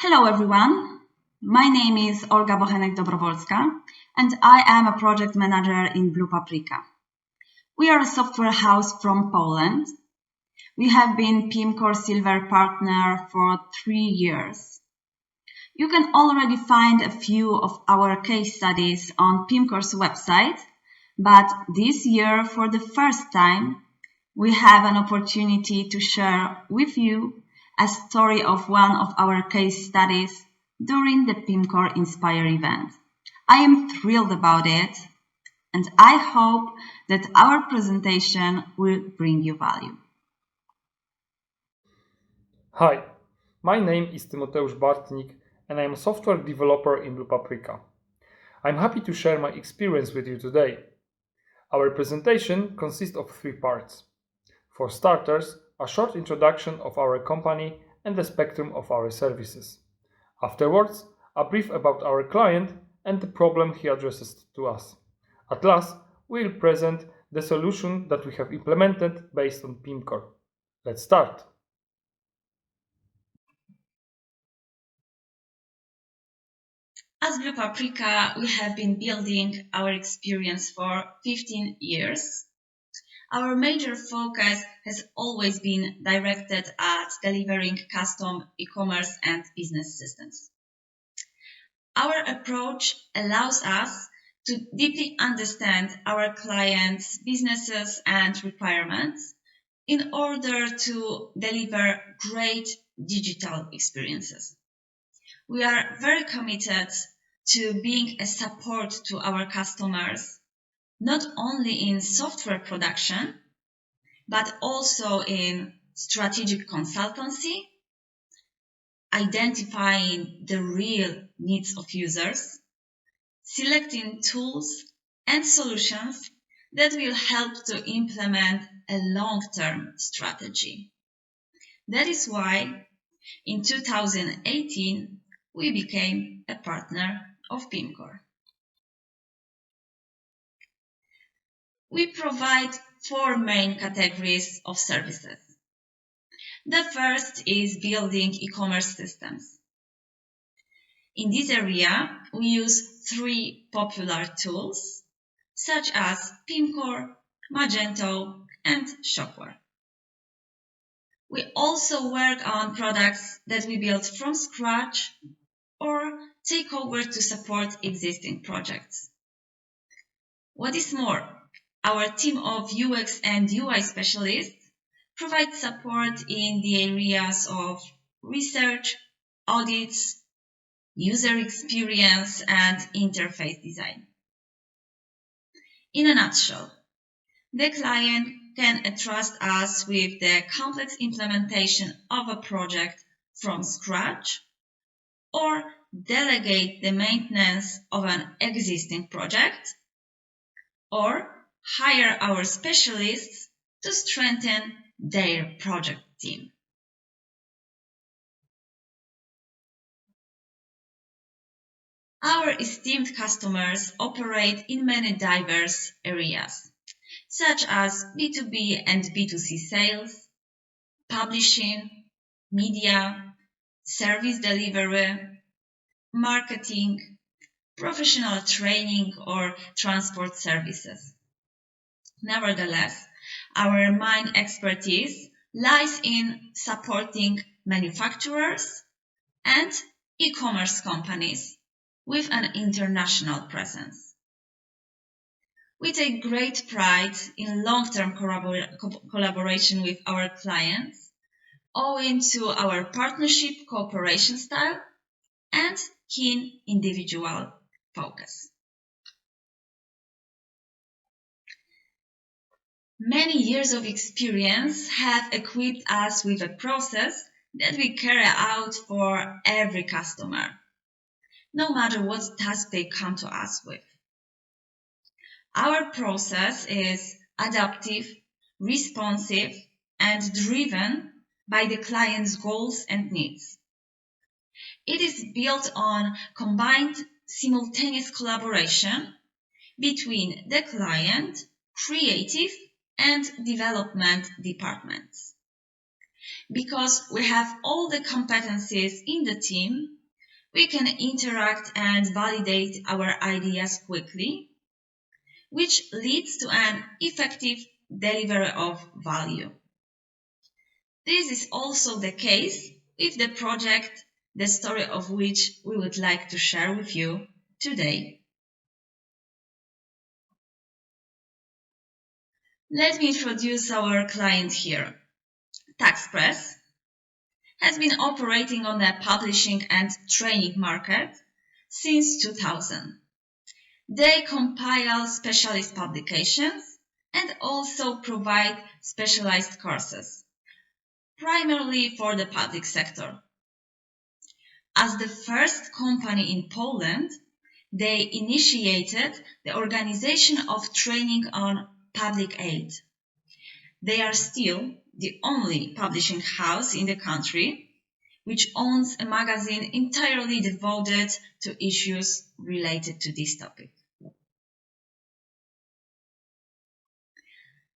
Hello everyone, my name is Olga Bochenek-Dobrowolska and I am a project manager in Blue Paprica. We are a software house from Poland. We have been Pimcore Silver partner for 3 years. You can already find a few of our case studies on Pimcore's website, but this year for the first time we have an opportunity to share with you a story of one of our case studies during the Pimcore Inspire event. I am thrilled about it, and I hope that our presentation will bring you value. Hi, my name is Tymoteusz Bartnik and I am a software developer in Blue Paprica. I'm happy to share my experience with you today. Our presentation consists of 3 parts. For starters, a short introduction of our company and the spectrum of our services. Afterwards, a brief about our client and the problem he addresses to us. At last, we will present the solution that we have implemented based on Pimcore. Let's start. As Blue Paprica, we have been building our experience for 15 years. Our major focus has always been directed at delivering custom e-commerce and business systems. Our approach allows us to deeply understand our clients' businesses and requirements in order to deliver great digital experiences. We are very committed to being a support to our customers, not only in software production, but also in strategic consultancy, identifying the real needs of users, selecting tools and solutions that will help to implement a long-term strategy. That is why in 2018 we became a partner of Pimcore. We provide 4 main categories of services. The first is building e-commerce systems. In this area, we use 3 popular tools, such as Pimcore, Magento, and Shopware. We also work on products that we build from scratch or take over to support existing projects. What is more, our team of UX and UI specialists provide support in the areas of research, audits, user experience, and interface design. In a nutshell, the client can entrust us with the complex implementation of a project from scratch or delegate the maintenance of an existing project, or hire our specialists to strengthen their project team. Our esteemed customers operate in many diverse areas, such as B2B and B2C sales, publishing, media, service delivery, marketing, professional training, or transport services. Nevertheless, our main expertise lies in supporting manufacturers and e-commerce companies with an international presence. We take great pride in long-term collaboration with our clients, owing to our partnership cooperation style and keen individual focus. Many years of experience have equipped us with a process that we carry out for every customer, no matter what task they come to us with. Our process is adaptive, responsive, and driven by the client's goals and needs. It is built on combined simultaneous collaboration between the client, creative, and development departments. Because we have all the competencies in the team, we can interact and validate our ideas quickly, which leads to an effective delivery of value. This is also the case with the project, the story of which we would like to share with you today. Let me introduce our client here. Taxpress has been operating on the publishing and training market since 2000. They compile specialist publications and also provide specialized courses, primarily for the public sector. As the first company in Poland, they initiated the organization of training on public aid. They are still the only publishing house in the country which owns a magazine entirely devoted to issues related to this topic.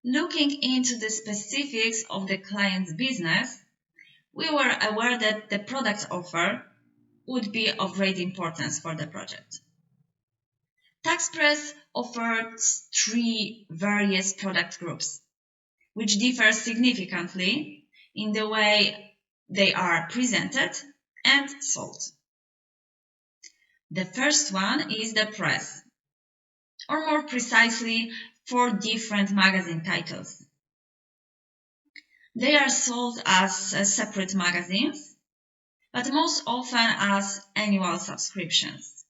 Looking into the specifics of the client's business, we were aware that the product offer would be of great importance for the project. Taxpress offers 3 various product groups, which differ significantly in the way they are presented and sold. The first one is the press, or more precisely, 4 different magazine titles. They are sold as separate magazines, but most often as annual subscriptions.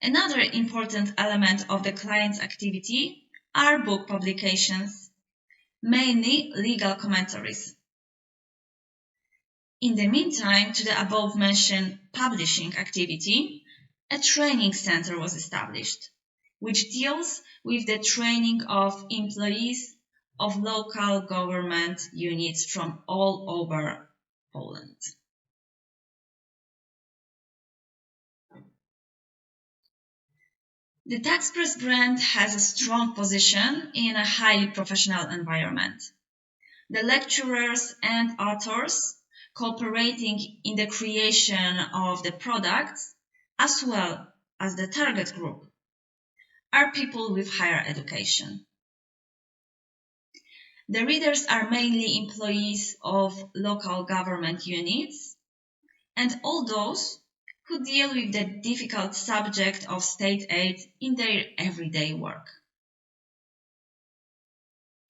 Another important element of the client's activity are book publications, mainly legal commentaries. In the meantime, to the above-mentioned publishing activity, a training center was established, which deals with the training of employees of local government units from all over Poland. The Taxpress brand has a strong position in a highly professional environment. The lecturers and authors cooperating in the creation of the products, as well as the target group, are people with higher education. The readers are mainly employees of local government units and all those who deal with the difficult subject of state aid in their everyday work.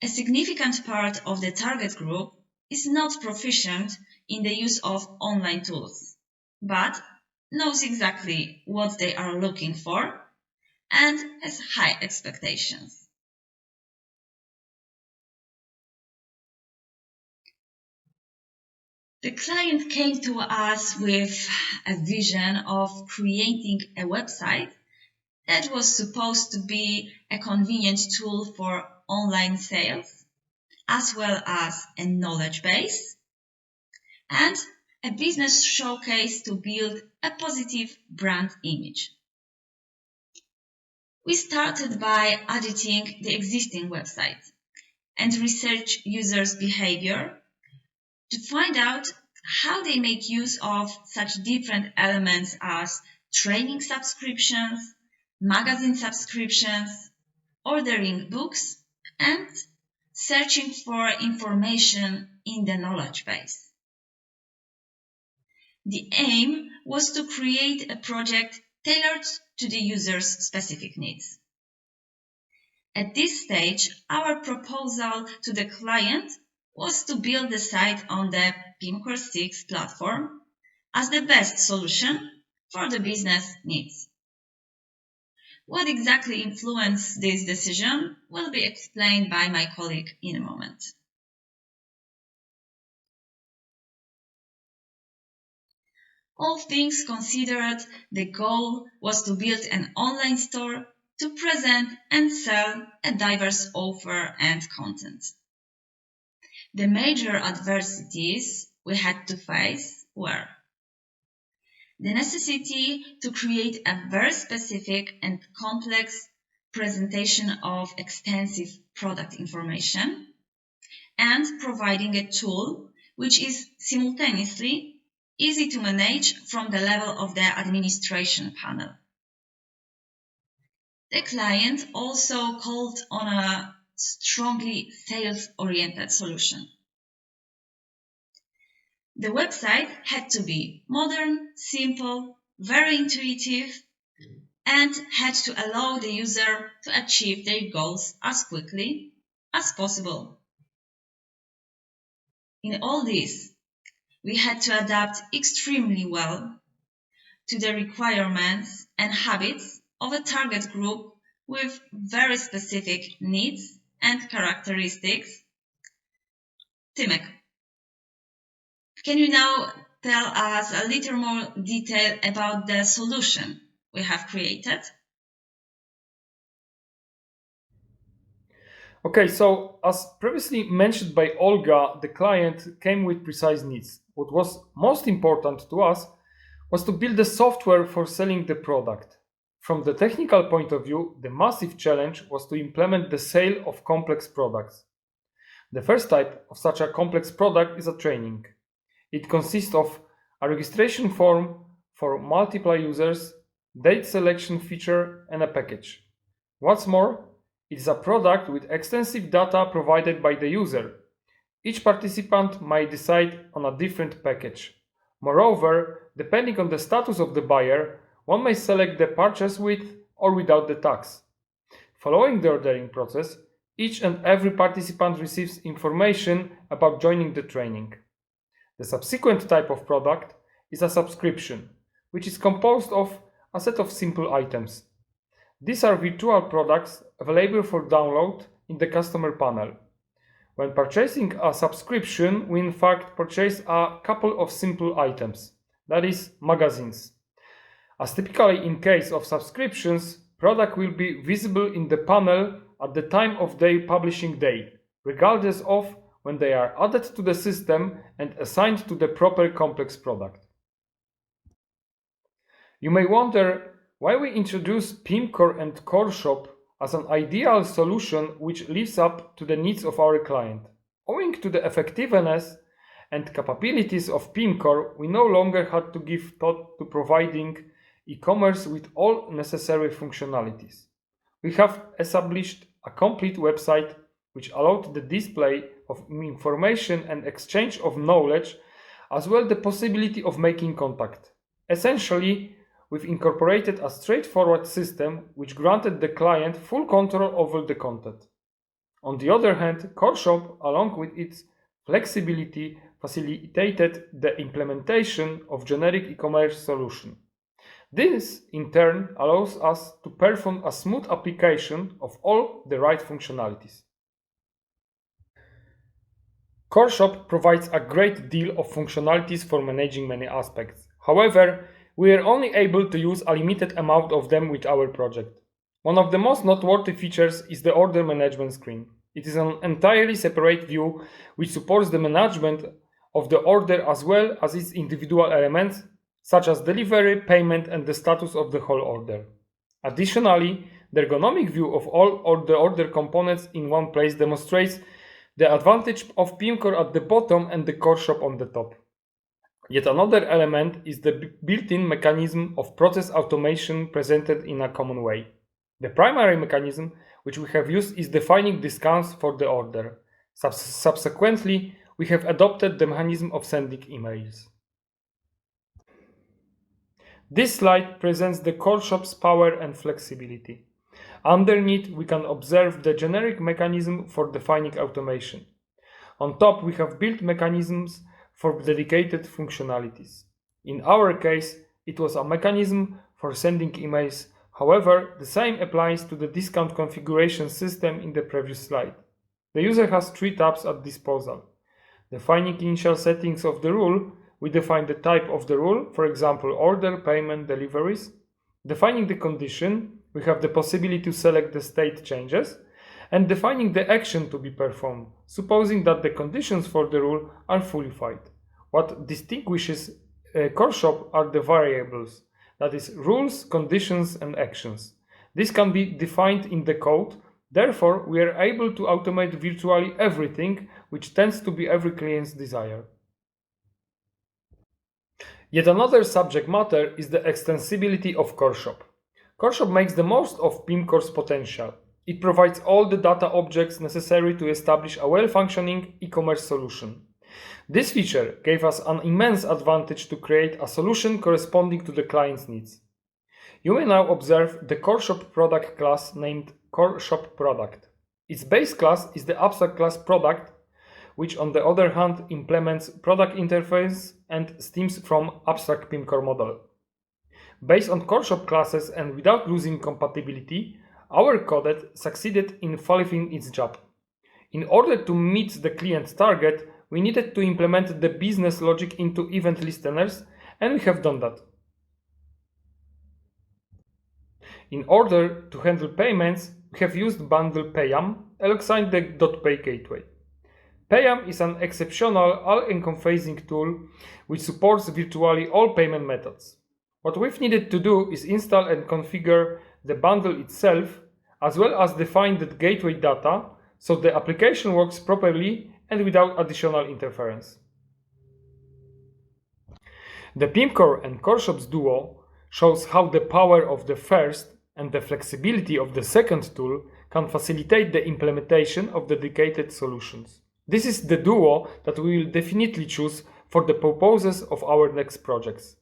A significant part of the target group is not proficient in the use of online tools, but knows exactly what they are looking for and has high expectations. The client came to us with a vision of creating a website that was supposed to be a convenient tool for online sales, as well as a knowledge base, and a business showcase to build a positive brand image. We started by auditing the existing website and research users' behavior to find out how they make use of such different elements as training subscriptions, magazine subscriptions, ordering books, and searching for information in the knowledge base. The aim was to create a project tailored to the user's specific needs. At this stage, our proposal to the client was to build the site on the Pimcore 6 platform as the best solution for the business needs. What exactly influenced this decision will be explained by my colleague in a moment. All things considered, the goal was to build an online store to present and sell a diverse offer and content. The major adversities we had to face were the necessity to create a very specific and complex presentation of extensive product information and and providing a tool which is simultaneously easy to manage from the level of the administration panel. The client also called on a strongly sales-oriented solution. The website had to be modern, simple, very intuitive, and had to allow the user to achieve their goals as quickly as possible. In all this, we had to adapt extremely well to the requirements and habits of a target group with very specific needs and characteristics. Timek, can you now tell us a little more detail about the solution we have created? Okay, so as previously mentioned by Olga, the client came with precise needs. What was most important to us was to build the software for selling the product. From the technical point of view, the massive challenge was to implement the sale of complex products. The first type of such a complex product is a training. It consists of a registration form for multiple users, date selection feature, and a package. What's more, it is a product with extensive data provided by the user. Each participant might decide on a different package. Moreover, depending on the status of the buyer, one may select the purchase with or without the tax. Following the ordering process, each and every participant receives information about joining the training. The subsequent type of product is a subscription, which is composed of a set of simple items. These are virtual products available for download in the customer panel. When purchasing a subscription, we in fact purchase a couple of simple items, that is, magazines. As typically in case of subscriptions, product will be visible in the panel at the time of their publishing date, regardless of when they are added to the system and assigned to the proper complex product. You may wonder why we introduce Pimcore and Coreshop as an ideal solution which lives up to the needs of our client. Owing to the effectiveness and capabilities of Pimcore, we no longer had to give thought to providing e-commerce with all necessary functionalities. We have established a complete website which allowed the display of information and exchange of knowledge, as well the possibility of making contact. Essentially, we've incorporated a straightforward system which granted the client full control over the content. On the other hand, Coreshop, along with its flexibility, facilitated the implementation of generic e-commerce solution. This, in turn, allows us to perform a smooth application of all the right functionalities. Coreshop provides a great deal of functionalities for managing many aspects. However, we are only able to use a limited amount of them with our project. One of the most noteworthy features is the order management screen. It is an entirely separate view which supports the management of the order as well as its individual elements, such as delivery, payment, and the status of the whole order. Additionally, the ergonomic view of all the order components in one place demonstrates the advantage of Pimcore at the bottom and the Coreshop on the top. Yet another element is the built-in mechanism of process automation presented in a common way. The primary mechanism which we have used is defining discounts for the order. Subsequently, we have adopted the mechanism of sending emails. This slide presents the Coreshop's power and flexibility. Underneath, we can observe the generic mechanism for defining automation. On top, we have built mechanisms for dedicated functionalities. In our case, it was a mechanism for sending emails. However, the same applies to the discount configuration system in the previous slide. The user has 3 tabs at disposal. Defining initial settings of the rule, we define the type of the rule, for example, order, payment, deliveries. Defining the condition, we have the possibility to select the state changes, and defining the action to be performed, supposing that the conditions for the rule are fulfied. What distinguishes Coreshop are the variables, that is, rules, conditions, and actions. This can be defined in the code Therefore, we are able to automate virtually everything, which tends to be every client's desire. Yet another subject matter is the extensibility of Coreshop. Coreshop makes the most of Pimcore's potential. It provides all the data objects necessary to establish a well-functioning e-commerce solution. This feature gave us an immense advantage to create a solution corresponding to the client's needs. You may now observe the Coreshop product class named Coreshop product. Its base class is the abstract class product, which on the other hand implements product interface and stems from abstract Pimcore model. Based on Coreshop classes and without losing compatibility, our codec succeeded in fulfilling its job. In order to meet the client target, we needed to implement the business logic into event listeners, and we have done that. In order to handle payments, we have used bundle Payum alongside the .pay gateway. Payum is an exceptional all-encompassing tool which supports virtually all payment methods. What we've needed to do is install and configure the bundle itself, as well as define the gateway data so the application works properly and without additional interference. The Pimcore and Coreshop's duo shows how the power of the first and the flexibility of the second tool can facilitate the implementation of dedicated solutions. This is the duo that we will definitely choose for the purposes of our next projects.